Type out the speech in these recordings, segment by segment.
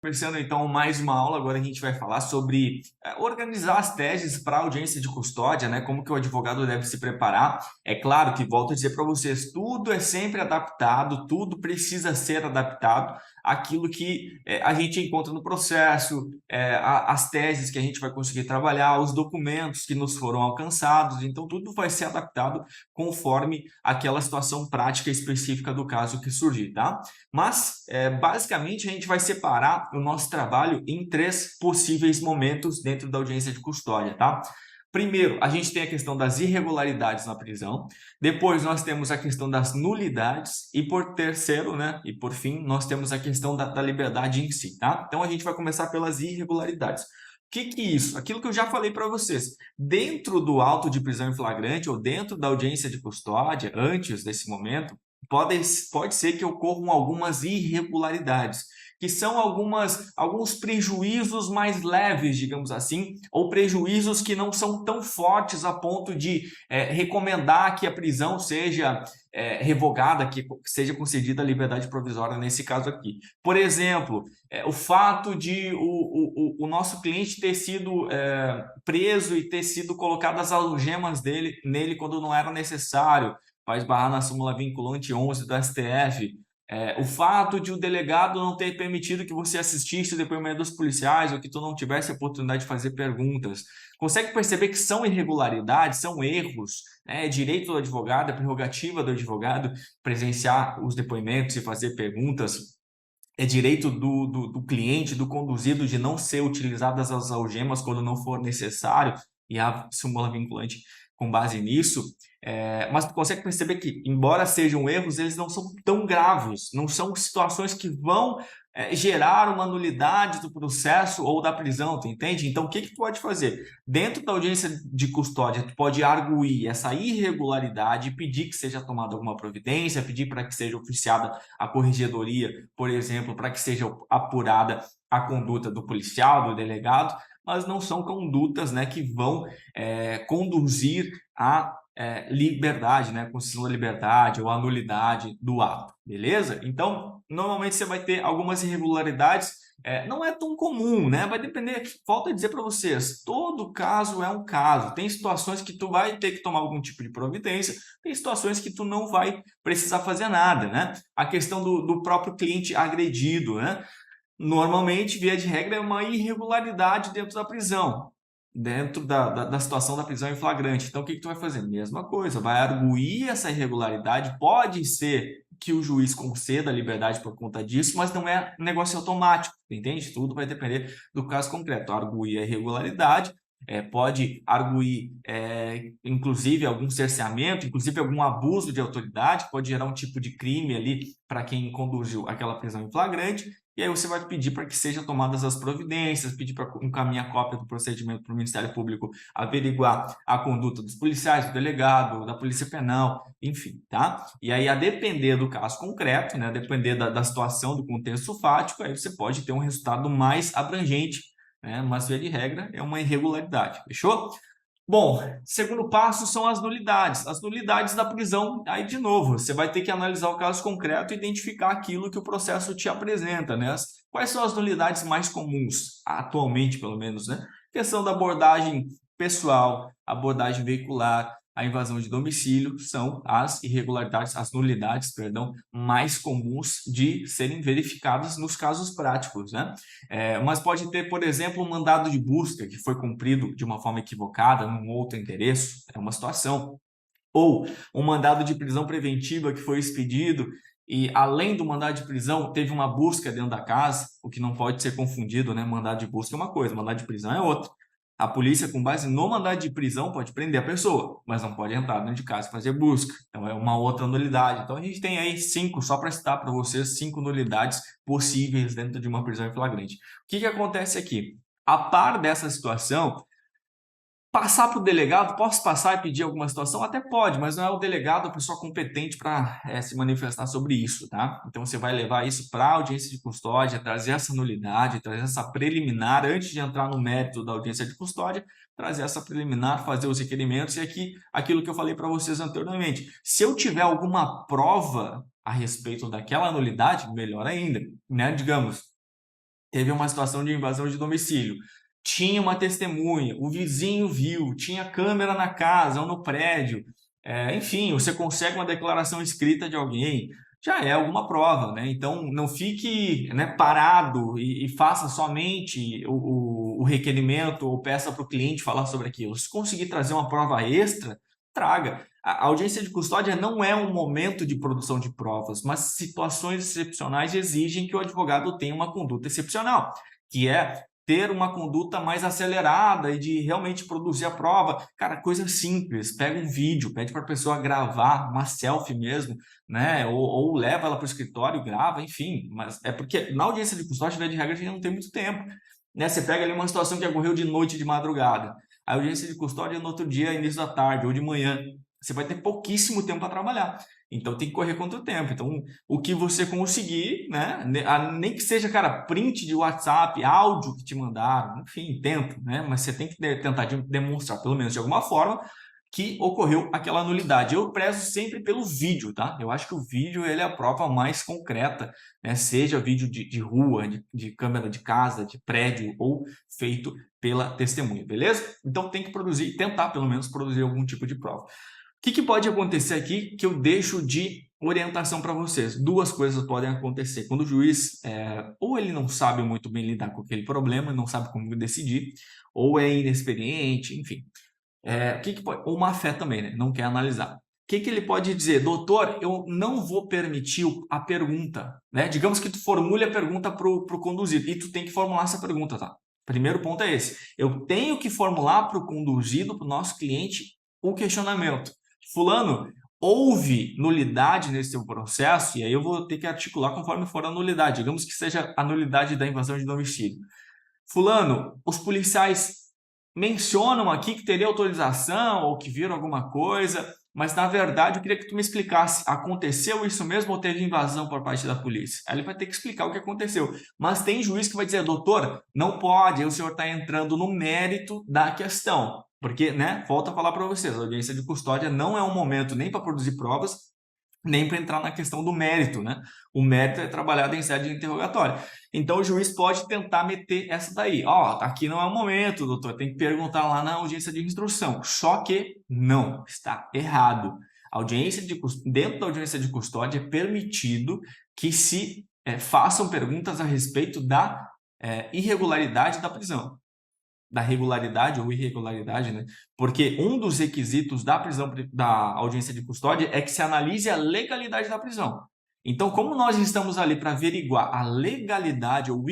Começando então mais uma aula, agora a gente vai falar sobre organizar as teses para audiência de custódia, né? Como que o advogado deve se preparar. É claro que, volto a dizer para vocês, tudo é sempre adaptado, tudo precisa ser adaptado àquilo que a gente encontra no processo, as teses que a gente vai conseguir trabalhar, os documentos que nos foram alcançados, então tudo vai ser adaptado conforme aquela situação prática específica do caso que surgir, tá? Mas, basicamente, a gente vai separar o nosso trabalho em três possíveis momentos dentro da audiência de custódia, tá? Primeiro, a gente tem a questão das irregularidades na prisão. Depois, nós temos a questão das nulidades. E por terceiro, né? E por fim, nós temos a questão da liberdade em si, tá? Então, a gente vai começar pelas irregularidades. O que é isso? Aquilo que eu já falei para vocês. Dentro do auto de prisão em flagrante ou dentro da audiência de custódia, antes desse momento, pode ser que ocorram algumas irregularidades, que são alguns prejuízos mais leves, digamos assim, ou prejuízos que não são tão fortes a ponto de recomendar que a prisão seja revogada, que seja concedida a liberdade provisória nesse caso aqui. Por exemplo, o fato de o nosso cliente ter sido preso e ter sido colocado as algemas nele quando não era necessário, vai esbarrar na súmula vinculante 11 do STF. O fato de o delegado não ter permitido que você assistisse o depoimento dos policiais ou que tu não tivesse a oportunidade de fazer perguntas. Consegue perceber que são irregularidades, são erros, né? É direito do advogado, é prerrogativa do advogado presenciar os depoimentos e fazer perguntas. É direito do cliente, do conduzido, de não ser utilizadas as algemas quando não for necessário, e a súmula vinculante com base nisso. Mas tu consegue perceber que, embora sejam erros, eles não são tão graves, não são situações que vão gerar uma nulidade do processo ou da prisão, tu entende? Então, o que tu pode fazer? Dentro da audiência de custódia, tu pode arguir essa irregularidade, pedir que seja tomada alguma providência, pedir para que seja oficiada a corregedoria, por exemplo, para que seja apurada a conduta do policial, do delegado, mas não são condutas, né, que vão conduzir à liberdade, né, concessão da liberdade ou a nulidade do ato, beleza? Então, normalmente você vai ter algumas irregularidades, não é tão comum, né? Vai depender, volto a dizer para vocês, todo caso é um caso. Tem situações que tu vai ter que tomar algum tipo de providência, tem situações que tu não vai precisar fazer nada, né? A questão do próprio cliente agredido, né? Normalmente, via de regra, é uma irregularidade dentro da prisão, dentro da situação da prisão em flagrante. Então, o que tu vai fazer? Mesma coisa, vai arguir essa irregularidade. Pode ser que o juiz conceda a liberdade por conta disso, mas não é negócio automático, entende? Tudo vai depender do caso concreto. Arguir a irregularidade, pode arguir, inclusive, algum cerceamento, inclusive algum abuso de autoridade, pode gerar um tipo de crime ali para quem conduziu aquela prisão em flagrante. E aí você vai pedir para que sejam tomadas as providências, pedir para encaminhar cópia do procedimento para o Ministério Público averiguar a conduta dos policiais, do delegado, da Polícia Penal, enfim, tá? E aí, a depender do caso concreto, né, a depender da situação, do contexto fático, aí você pode ter um resultado mais abrangente, né? Mas, via de regra, é uma irregularidade, fechou? Bom, segundo passo são as nulidades. As nulidades da prisão, aí de novo, você vai ter que analisar o caso concreto e identificar aquilo que o processo te apresenta, né? Quais são as nulidades mais comuns, atualmente pelo menos, né? Questão da abordagem pessoal, abordagem veicular, a invasão de domicílio são as irregularidades, as nulidades, perdão, mais comuns de serem verificadas nos casos práticos, né? Mas pode ter, por exemplo, um mandado de busca que foi cumprido de uma forma equivocada, num outro endereço, é uma situação. Ou um mandado de prisão preventiva que foi expedido e, além do mandado de prisão, teve uma busca dentro da casa, o que não pode ser confundido, né? Mandado de busca é uma coisa, mandado de prisão é outra. A polícia, com base no mandado de prisão, pode prender a pessoa, mas não pode entrar dentro de casa e fazer busca. Então, é uma outra nulidade. Então, a gente tem aí cinco, só para citar para vocês, 5 nulidades possíveis dentro de uma prisão em flagrante. O que acontece aqui? A par dessa situação, passar para o delegado, posso passar e pedir alguma situação? Até pode, mas não é o delegado a pessoa competente para se manifestar sobre isso, tá? Então, você vai levar isso para a audiência de custódia, trazer essa nulidade, trazer essa preliminar, antes de entrar no mérito da audiência de custódia, trazer essa preliminar, fazer os requerimentos e aqui, aquilo que eu falei para vocês anteriormente. Se eu tiver alguma prova a respeito daquela nulidade, melhor ainda, né? Digamos, teve uma situação de invasão de domicílio, tinha uma testemunha, o vizinho viu, tinha câmera na casa ou no prédio, enfim, você consegue uma declaração escrita de alguém, já é alguma prova, né? Então, não fique, né, parado e faça somente o requerimento ou peça para o cliente falar sobre aquilo. Se conseguir trazer uma prova extra, traga. A audiência de custódia não é um momento de produção de provas, mas situações excepcionais exigem que o advogado tenha uma conduta excepcional, que é ter uma conduta mais acelerada e de realmente produzir a prova. Cara, coisa simples, pega um vídeo, pede para a pessoa gravar, uma selfie mesmo, né? Ou leva ela para o escritório, grava, enfim. Mas é porque na audiência de custódia, via de regra, a gente não tem muito tempo, né? Você pega ali uma situação que ocorreu de noite, de madrugada, a audiência de custódia no outro dia, início da tarde ou de manhã, você vai ter pouquíssimo tempo para trabalhar. Então tem que correr contra o tempo. Então, o que você conseguir, né? Nem que seja, cara, print de WhatsApp, áudio que te mandaram, enfim, tenta, né? Mas você tem que tentar demonstrar, pelo menos de alguma forma, que ocorreu aquela nulidade. Eu prezo sempre pelo vídeo, tá? Eu acho que o vídeo ele é a prova mais concreta, né? Seja vídeo de rua, de câmera de casa, de prédio ou feito pela testemunha, beleza? Então tem que produzir, tentar pelo menos produzir algum tipo de prova. O que pode acontecer aqui que eu deixo de orientação para vocês? Duas coisas podem acontecer. Quando o juiz, ou ele não sabe muito bem lidar com aquele problema, não sabe como decidir, ou é inexperiente, enfim. Ou má fé também, né? Não quer analisar. O que ele pode dizer? Doutor, eu não vou permitir a pergunta, né? Digamos que tu formule a pergunta para o conduzido e tu tem que formular essa pergunta, tá? Primeiro ponto é esse. Eu tenho que formular para o conduzido, para o nosso cliente, o questionamento. Fulano, houve nulidade nesse seu processo? E aí eu vou ter que articular conforme for a nulidade. Digamos que seja a nulidade da invasão de domicílio. Fulano, os policiais mencionam aqui que teria autorização ou que viram alguma coisa, mas na verdade eu queria que tu me explicasse, aconteceu isso mesmo ou teve invasão por parte da polícia? Aí ele vai ter que explicar o que aconteceu. Mas tem juiz que vai dizer, doutor, não pode, aí o senhor está entrando no mérito da questão. Porque, né, volto a falar para vocês, a audiência de custódia não é um momento nem para produzir provas, nem para entrar na questão do mérito, né? O mérito é trabalhado em sede de interrogatório. Então, o juiz pode tentar meter essa daí. Ó, aqui não é o momento, doutor, tem que perguntar lá na audiência de instrução. Só que não, está errado. Dentro da audiência de custódia é permitido que se façam perguntas a respeito da irregularidade da prisão. Da regularidade ou irregularidade, né? Porque um dos requisitos da prisão, da audiência de custódia é que se analise a legalidade da prisão. Então, como nós estamos ali para averiguar a legalidade ou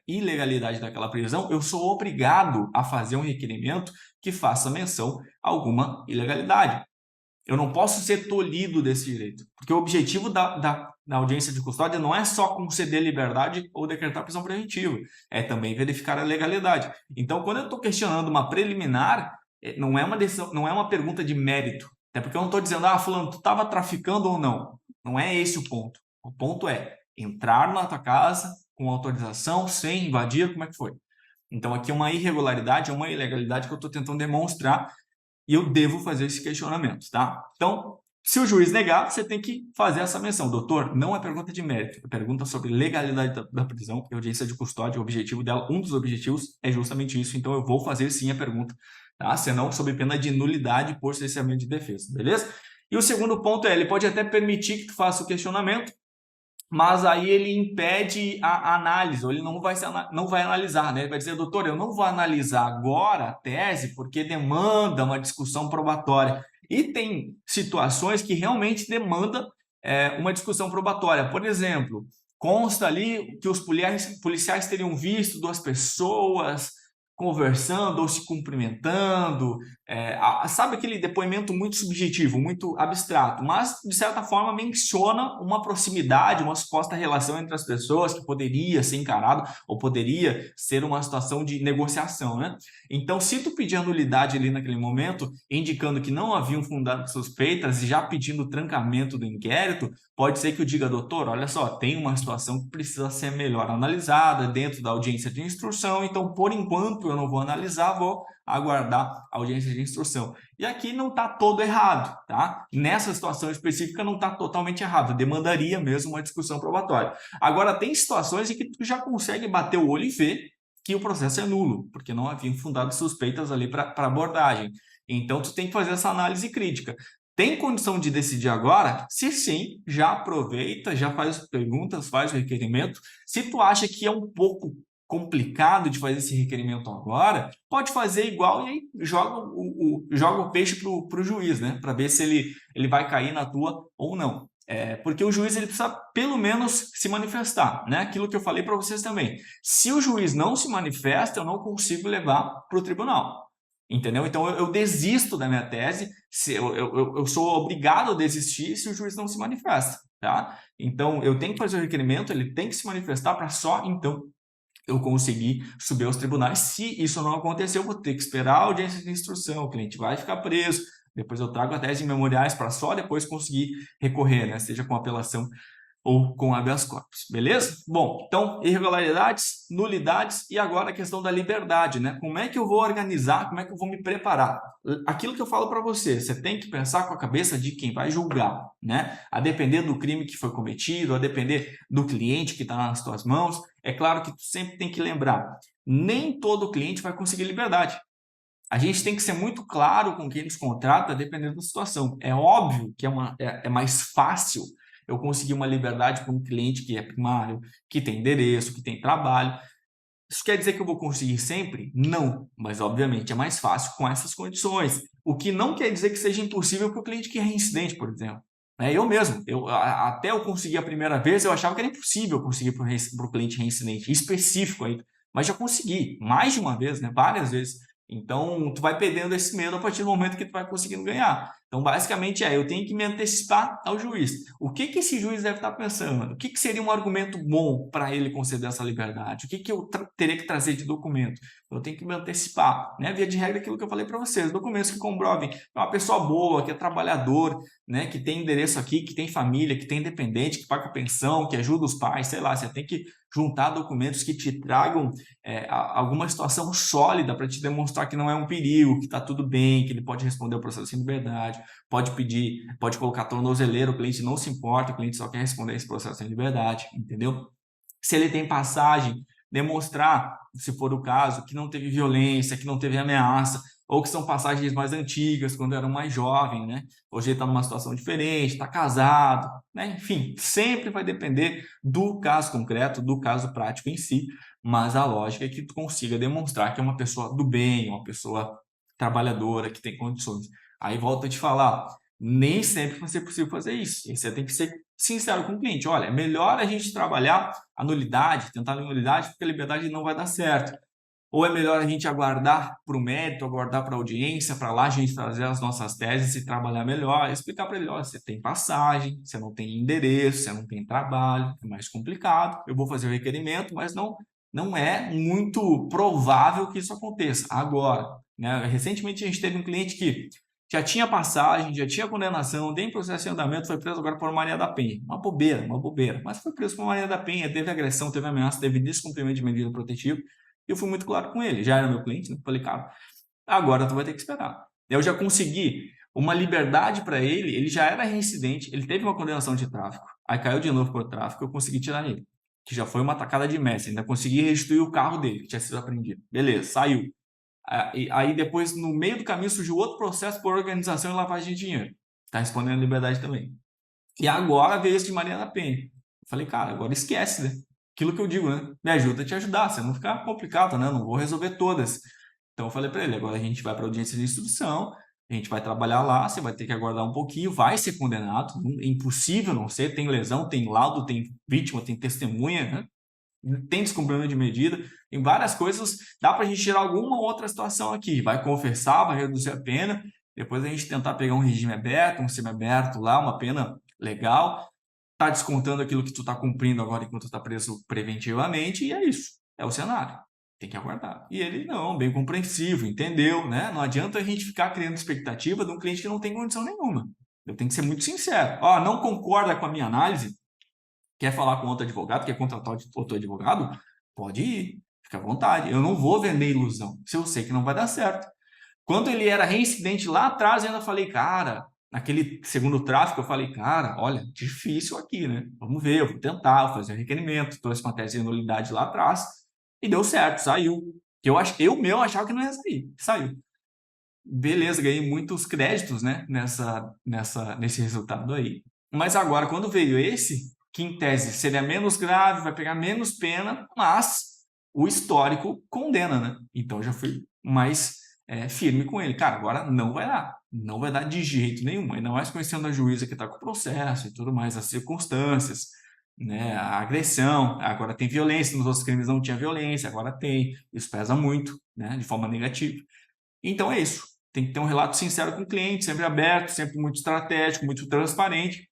ilegalidade daquela prisão, eu sou obrigado a fazer um requerimento que faça menção a alguma ilegalidade. Eu não posso ser tolhido desse direito, porque o objetivo da audiência de custódia não é só conceder liberdade ou decretar prisão preventiva, é também verificar a legalidade. Então, quando eu estou questionando uma preliminar, não é uma decisão, não é uma pergunta de mérito, até porque eu não estou dizendo, fulano, tu estava traficando ou não. Não é esse o ponto. O ponto é entrar na tua casa com autorização, sem invadir, como é que foi? Então, aqui é uma irregularidade, é uma ilegalidade que eu estou tentando demonstrar e eu devo fazer esse questionamento, tá? Então, se o juiz negar, você tem que fazer essa menção. Doutor, não é pergunta de mérito, é pergunta sobre legalidade da prisão, porque a audiência de custódia, o objetivo dela, um dos objetivos é justamente isso, então eu vou fazer sim a pergunta, tá? Senão, sob pena de nulidade por cerceamento de defesa, beleza? E o segundo ponto é, ele pode até permitir que tu faça o questionamento, mas aí ele impede a análise, ou ele não vai analisar, né? Ele vai dizer, doutor, eu não vou analisar agora a tese porque demanda uma discussão probatória. E tem situações que realmente demandam uma discussão probatória. Por exemplo, consta ali que os policiais teriam visto duas pessoas conversando ou se cumprimentando, sabe aquele depoimento muito subjetivo, muito abstrato, mas de certa forma menciona uma proximidade, uma suposta relação entre as pessoas que poderia ser encarado ou poderia ser uma situação de negociação, né? Então, se tu pedir a nulidade ali naquele momento, indicando que não haviam fundado suspeitas e já pedindo o trancamento do inquérito, pode ser que eu diga, doutor, olha só, tem uma situação que precisa ser melhor analisada dentro da audiência de instrução, então, por enquanto, assunto, eu não vou analisar, vou aguardar a audiência de instrução. E aqui não está todo errado, tá? Nessa situação específica não está totalmente errado, demandaria mesmo uma discussão probatória. Agora, tem situações em que tu já consegue bater o olho e ver que o processo é nulo, porque não haviam fundado suspeitas ali para abordagem. Então, tu tem que fazer essa análise crítica. Tem condição de decidir agora? Se sim, já aproveita, já faz perguntas, faz o requerimento. Se tu acha que é um pouco complicado de fazer esse requerimento agora, pode fazer igual e aí joga o peixe para o juiz, né? Para ver se ele vai cair na tua ou não. Porque o juiz ele precisa pelo menos se manifestar, né? Aquilo que eu falei para vocês também. Se o juiz não se manifesta, eu não consigo levar para o tribunal. Entendeu? Então eu desisto da minha tese, eu sou obrigado a desistir se o juiz não se manifesta, tá? Então eu tenho que fazer o requerimento, ele tem que se manifestar para só então eu conseguir subir aos tribunais. Se isso não acontecer, eu vou ter que esperar a audiência de instrução, o cliente vai ficar preso, depois eu trago a tese em memoriais para só depois conseguir recorrer, né? Seja com apelação ou com habeas corpus, beleza? Bom, então, irregularidades, nulidades e agora a questão da liberdade, né? Como é que eu vou organizar, como é que eu vou me preparar? Aquilo que eu falo para você, você tem que pensar com a cabeça de quem vai julgar, né? A depender do crime que foi cometido, a depender do cliente que está nas tuas mãos, é claro que tu sempre tem que lembrar, nem todo cliente vai conseguir liberdade. A gente tem que ser muito claro com quem nos contrata, dependendo da situação. É óbvio que é mais fácil eu conseguir uma liberdade com um cliente que é primário, que tem endereço, que tem trabalho. Isso quer dizer que eu vou conseguir sempre? Não, mas obviamente é mais fácil com essas condições. O que não quer dizer que seja impossível para o cliente que é reincidente, por exemplo. Eu mesmo, até eu conseguir a primeira vez, eu achava que era impossível conseguir para o cliente reincidente, específico ainda, mas já consegui, mais de uma vez, né? Várias vezes. Então, tu vai perdendo esse medo a partir do momento que tu vai conseguindo ganhar. Então, basicamente eu tenho que me antecipar ao juiz. O que esse juiz deve estar pensando? O que seria um argumento bom para ele conceder essa liberdade? O que eu teria que trazer de documento? Eu tenho que me antecipar, né? Via de regra, aquilo que eu falei para vocês, documentos que comprovem que é uma pessoa boa, que é trabalhador, né? Que tem endereço aqui, que tem família, que tem dependente, que paga pensão, que ajuda os pais, sei lá, você tem que juntar documentos que te tragam alguma situação sólida para te demonstrar que não é um perigo, que está tudo bem, que ele pode responder o processo em liberdade, pode pedir, pode colocar tornozeleiro, o cliente não se importa, o cliente só quer responder esse processo em liberdade, entendeu? Se ele tem passagem, demonstrar, se for o caso, que não teve violência, que não teve ameaça, ou que são passagens mais antigas, quando era mais jovem, né? Hoje ele está numa situação diferente, está casado, né? Enfim, sempre vai depender do caso concreto, do caso prático em si, mas a lógica é que tu consiga demonstrar que é uma pessoa do bem, uma pessoa trabalhadora, que tem condições. Aí volto a te falar, nem sempre vai ser possível fazer isso. E você tem que ser sincero com o cliente. Olha, é melhor a gente trabalhar a nulidade, tentar a nulidade, porque a liberdade não vai dar certo. Ou é melhor a gente aguardar para o mérito, aguardar para a audiência, para lá a gente trazer as nossas teses e trabalhar melhor, explicar para ele, olha, você tem passagem, você não tem endereço, você não tem trabalho, é mais complicado, eu vou fazer o requerimento, mas não é muito provável que isso aconteça agora, né? Recentemente a gente teve um cliente que já tinha passagem, já tinha condenação, nem processo em andamento, foi preso agora por Maria da Penha. Uma bobeira, mas foi preso por Maria da Penha, teve agressão, teve ameaça, teve descumprimento de medida protetiva. Eu fui muito claro com ele, já era meu cliente, né? Falei, cara, agora tu vai ter que esperar. Eu já consegui uma liberdade para ele, ele já era reincidente, ele teve uma condenação de tráfico, aí caiu de novo por tráfico, eu consegui tirar ele, que já foi uma tacada de mestre, ainda consegui restituir o carro dele, que tinha sido apreendido. Beleza, saiu. Aí depois, no meio do caminho, surgiu outro processo por organização e lavagem de dinheiro. Está respondendo a liberdade também. E agora veio esse de Maria da Penha. Eu falei, cara, agora esquece, né? Aquilo que eu digo, né? Me ajuda a te ajudar, você não ficar complicado, né? Eu não vou resolver todas. Então eu falei para ele, agora a gente vai para a audiência de instrução, a gente vai trabalhar lá, você vai ter que aguardar um pouquinho, vai ser condenado, é impossível não ser, tem lesão, tem laudo, tem vítima, tem testemunha, né? Tem descumprimento de medida, tem várias coisas, dá para a gente tirar alguma outra situação aqui, vai confessar, vai reduzir a pena, depois a gente tentar pegar um regime aberto, um semiaberto lá, uma pena legal, tá descontando aquilo que tu tá cumprindo agora enquanto tu tá preso preventivamente, e é isso, é o cenário, tem que aguardar. E ele não, bem compreensivo, entendeu, né? Não adianta a gente ficar criando expectativa de um cliente que não tem condição nenhuma, eu tenho que ser muito sincero, não concorda com a minha análise, quer falar com outro advogado, quer contratar outro advogado? Pode ir. fica à vontade. Eu não vou vender ilusão, se eu sei que não vai dar certo. Quando ele era reincidente lá atrás, eu ainda falei, cara, naquele segundo tráfico, eu falei, cara, olha, difícil aqui, né? Vamos ver, eu vou tentar, vou fazer o requerimento, trouxe uma tese de nulidade lá atrás, e deu certo, saiu. Eu achava que não ia sair, saiu. Beleza, ganhei muitos créditos, né, nesse resultado aí. Mas agora, quando veio esse, que em tese seria menos grave, vai pegar menos pena, mas o histórico condena, né? Então já fui mais firme com ele. Cara, agora não vai dar. Não vai dar de jeito nenhum. Ainda mais conhecendo a juíza que está com o processo e tudo mais, as circunstâncias, né? A agressão. Agora tem violência, nos outros crimes não tinha violência, agora tem. Isso pesa muito, né? De forma negativa. Então é isso. Tem que ter um relato sincero com o cliente, sempre aberto, sempre muito estratégico, muito transparente.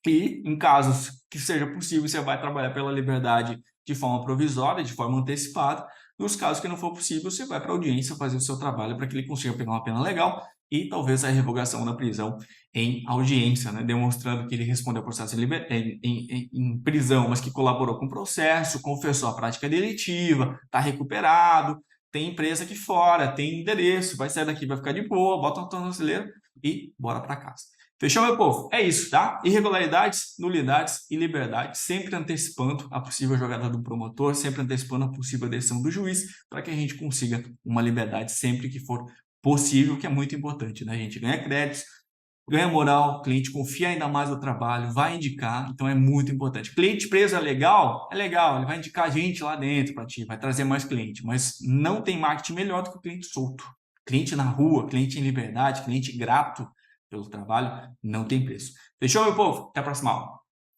E, em casos que seja possível, você vai trabalhar pela liberdade de forma provisória, de forma antecipada. Nos casos que não for possível, você vai para a audiência fazer o seu trabalho para que ele consiga pegar uma pena legal e talvez a revogação da prisão em audiência, né? Demonstrando que ele respondeu ao processo em prisão, mas que colaborou com o processo, confessou a prática delitiva, está recuperado, tem empresa aqui fora, tem endereço, vai sair daqui, vai ficar de boa, bota no tornozeleiro e bora para casa. Fechou, meu povo? É isso, tá? Irregularidades, nulidades e liberdades, sempre antecipando a possível jogada do promotor, sempre antecipando a possível decisão do juiz, para que a gente consiga uma liberdade sempre que for possível, que é muito importante, né? A gente ganha créditos, ganha moral, o cliente confia ainda mais no trabalho, vai indicar, então é muito importante. Cliente preso é legal, ele vai indicar gente lá dentro para ti, vai trazer mais cliente, mas não tem marketing melhor do que o cliente solto. Cliente na rua, cliente em liberdade, cliente grato pelo trabalho, não tem preço. Fechou, meu povo? Até a próxima aula.